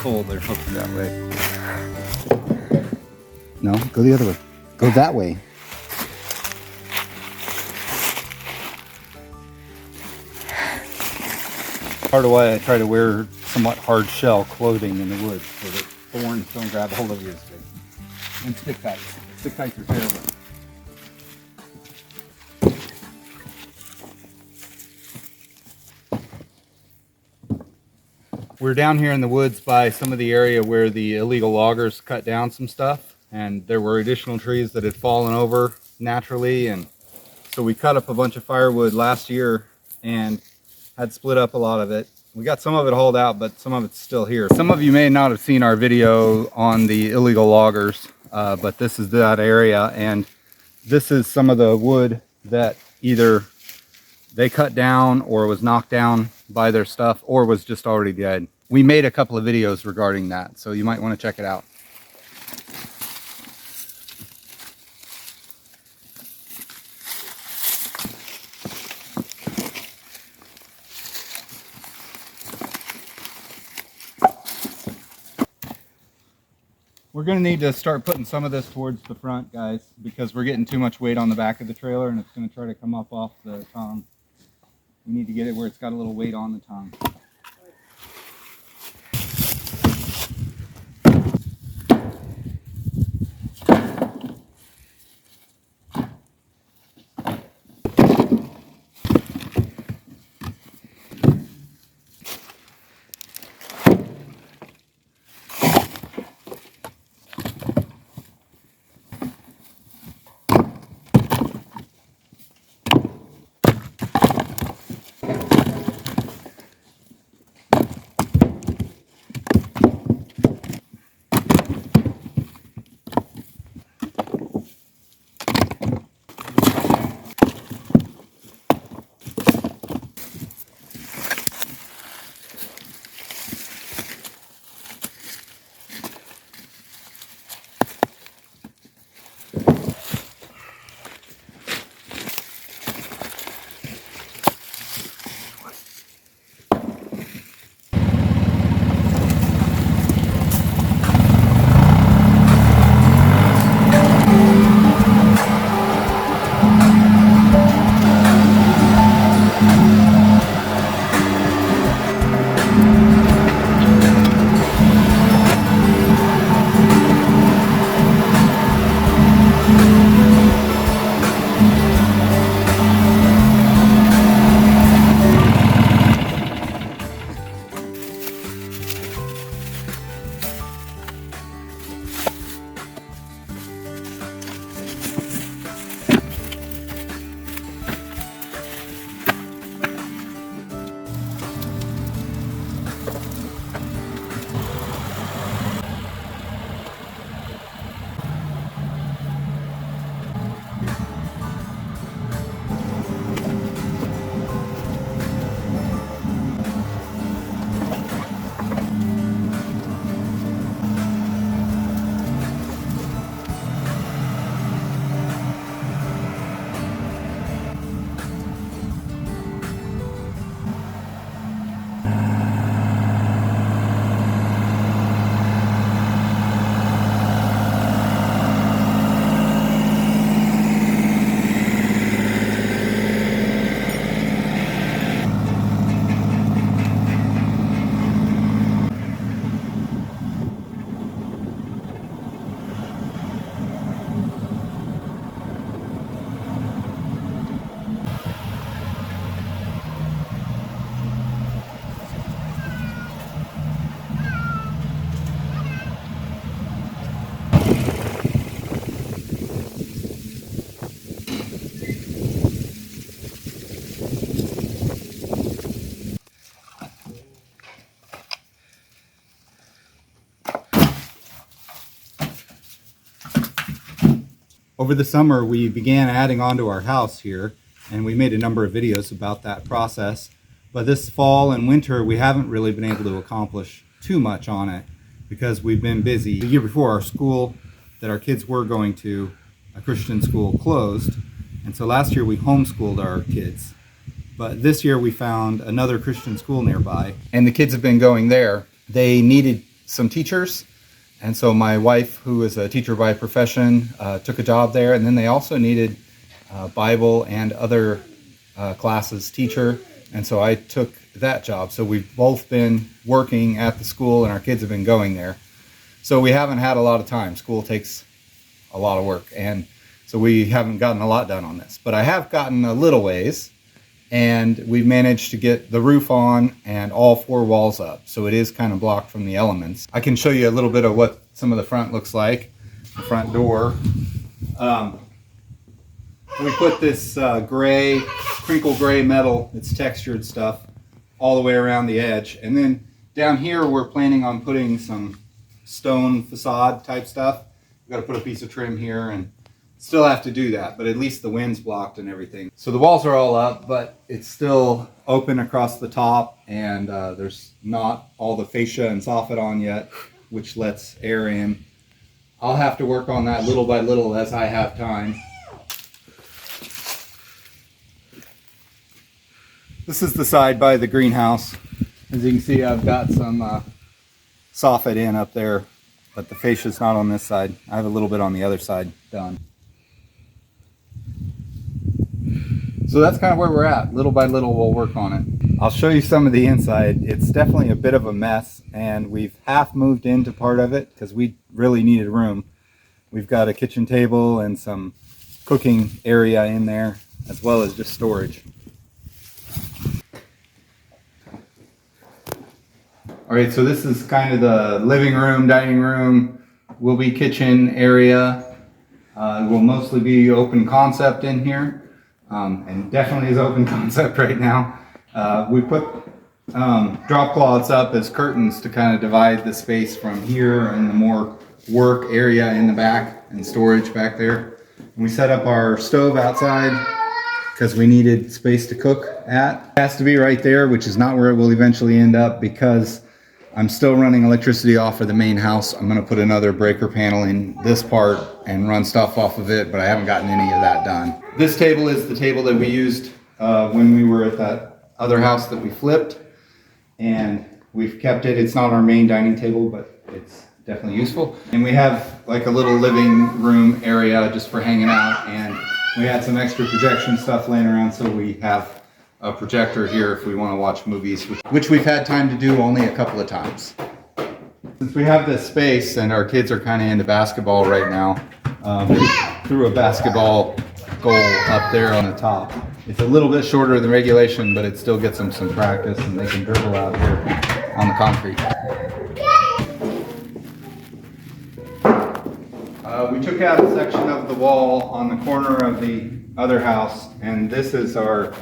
pull, they're hooking that way. No, go the other way. Go that way. Part of why I try to wear somewhat hard shell clothing in the woods so that thorns don't grab a hold of you as big. And stick tights. Stick tights are terrible. We're down here in the woods by some of the area where the illegal loggers cut down some stuff, and there were additional trees that had fallen over naturally, and so we cut up a bunch of firewood last year and had split up a lot of it. We got some of it hauled out, but some of it's still here. Some of you may not have seen our video on the illegal loggers, but this is that area, and this is some of the wood that either they cut down or was knocked down by their stuff or was just already dead. We made a couple of videos regarding that, so you might want to check it out. We're going to need to start putting some of this towards the front, guys, because we're getting too much weight on the back of the trailer and it's going to try to come up off the tongue. We need to get it where it's got a little weight on the tongue. Over the summer, we began adding on to our house here, and we made a number of videos about that process. But this fall and winter, we haven't really been able to accomplish too much on it because we've been busy. The year before, our school that our kids were going to, a Christian school, closed. And so last year we homeschooled our kids. But this year we found another Christian school nearby, and the kids have been going there. They needed some teachers. And so my wife, who is a teacher by profession, took a job there. And then they also needed Bible and other classes teacher. And so I took that job. So we've both been working at the school and our kids have been going there. So we haven't had a lot of time. School takes a lot of work. And so we haven't gotten a lot done on this. But I have gotten a little ways. And we've managed to get the roof on and all 4 walls up. So it is kind of blocked from the elements. I can show you a little bit of what some of the front looks like. The front door. We put this gray, crinkle gray metal, it's textured stuff, all the way around the edge. And then down here we're planning on putting some stone facade type stuff. We've got to put a piece of trim here and still have to do that, but at least the wind's blocked and everything. So the walls are all up, but it's still open across the top, and there's not all the fascia and soffit on yet, which lets air in. I'll have to work on that little by little as I have time. This is the side by the greenhouse. As you can see, I've got some soffit in up there, but the fascia's not on this side. I have a little bit on the other side done. So that's kind of where we're at. Little by little, we'll work on it. I'll show you some of the inside. It's definitely a bit of a mess, and we've half moved into part of it because we really needed room. We've got a kitchen table and some cooking area in there, as well as just storage. All right, so this is kind of the living room, dining room, will be kitchen area. It will mostly be open concept in here. And definitely is open concept right now. We put drop cloths up as curtains to kind of divide the space from here and the more work area in the back and storage back there. And we set up our stove outside because we needed space to cook at. It has to be right there, which is not where it will eventually end up because I'm still running electricity off of the main house. I'm going to put another breaker panel in this part and run stuff off of it, but I haven't gotten any of that done. This table is the table that we used when we were at that other house that we flipped, and we've kept it. It's not our main dining table, but it's definitely useful. And we have like a little living room area just for hanging out, and we had some extra projection stuff laying around, so we have a projector here if we want to watch movies, which we've had time to do only a couple of times. Since we have this space and our kids are kind of into basketball right now, threw a basketball goal up there on the top. It's a little bit shorter than regulation, but it still gets them some practice and they can dribble out here on the concrete. We took out a section of the wall on the corner of the other house, and this is our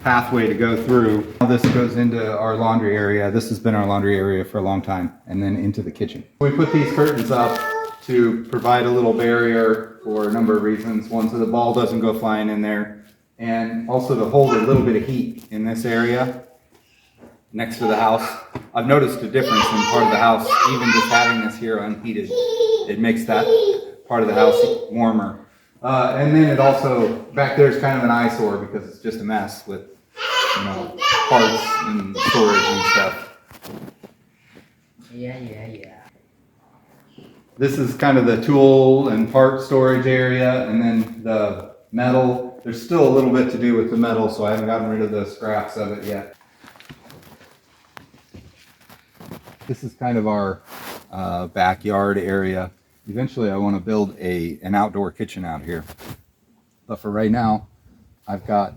pathway to go through. This goes into our laundry area. This has been our laundry area for a long time, and then into the kitchen. We put these curtains up to provide a little barrier for a number of reasons. One, so the ball doesn't go flying in there, and also to hold a little bit of heat in this area next to the house. I've noticed a difference in part of the house, even just having this here unheated. It makes that part of the house warmer. And then it also, back there is kind of an eyesore because it's just a mess with, you know, parts and storage and stuff. Yeah. This is kind of the tool and part storage area, and then the metal. There's still a little bit to do with the metal, so I haven't gotten rid of the scraps of it yet. This is kind of our backyard area. Eventually I want to build an outdoor kitchen out here. But for right now, I've got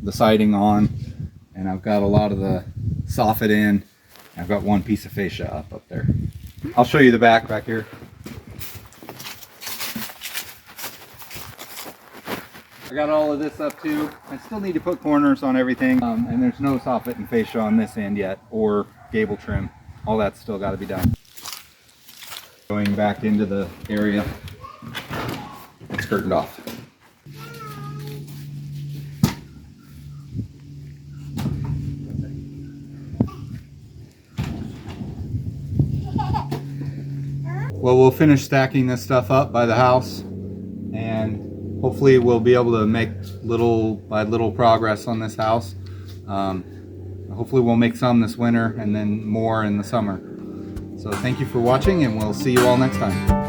the siding on, and I've got a lot of the soffit in. I've got one piece of fascia up there. I'll show you the back here. I got all of this up too. I still need to put corners on everything, and there's no soffit and fascia on this end yet, or gable trim. All that's still got to be done. Going back into the area, it's curtained off. Well, we'll finish stacking this stuff up by the house, and hopefully we'll be able to make little by little progress on this house. Hopefully we'll make some this winter and then more in the summer. So thank you for watching, and we'll see you all next time.